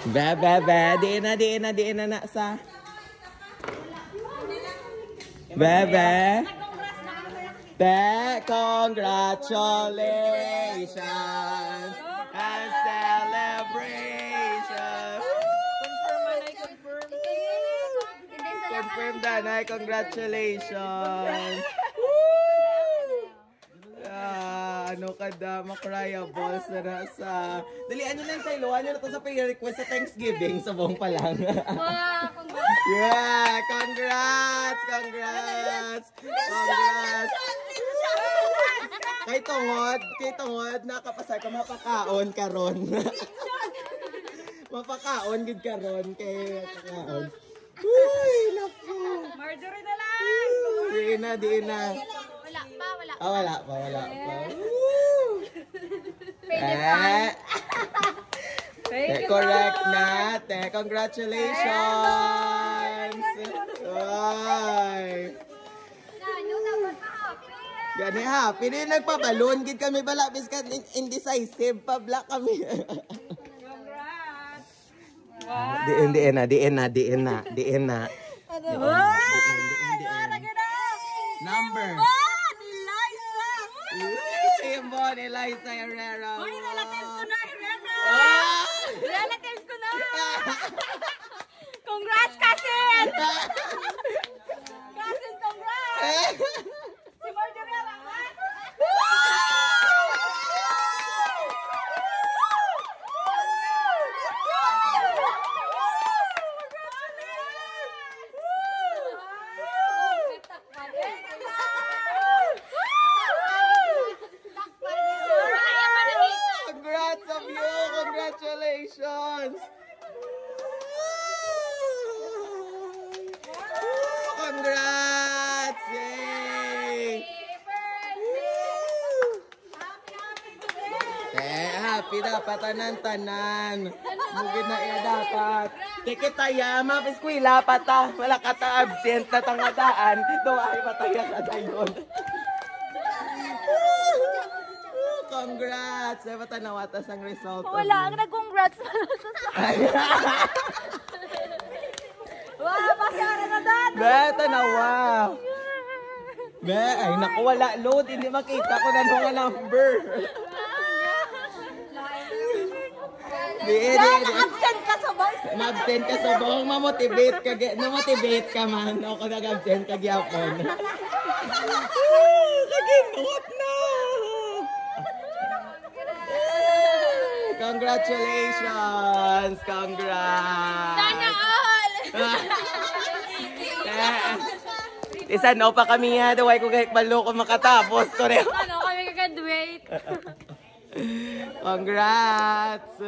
Di na sa. Bebe. Congratulations and celebration. Confirm Danay, congratulations. Ano ka da, makraya balls na nasa. Dalian nyo lang sa iluan nyo na ito sa request sa Thanksgiving sa buong pa lang. Yeah, congrats. Kay tungod, nakapasay ka mapakaon karon. Mapakaon gid karon kay mapakaon. Uy, naku. Marjorie na lang. Di na. Wala pa. Correct na. Congratulations. Ay. Gani happy din nagpabalon gid kami bala biskat indecisive pa black kami. Diin na. Number. Bon Eliza Herrera. Relatives ko na. Congrats, cousin. Congrats. Si Marjorie Araman. Congratulations! Congrats! Yay! Happy dapat tanan. Mugid na iya dapat. Kita yama eskwela pata. Wala ka ta absent na tangadaan. Do ay pataya sa dayon. Congrats! Dapat nawatas ang result. Wala, nag-congrats. Wow, pasyara na doon. Beta na, wow. Ay, naku, wala load. Hindi makita ko na nung number. Absent ka sa boss. Ma-absent ka sa buong. Ma-motivate ka man. O kung nag-absent ka gyapon. Kaginot na. Congratulations! Congrats! Sana all! Isa no pa kami ha. Daway ko kahit malo ko makatapos ko rin. Ano kami kag-graduate? Congrats!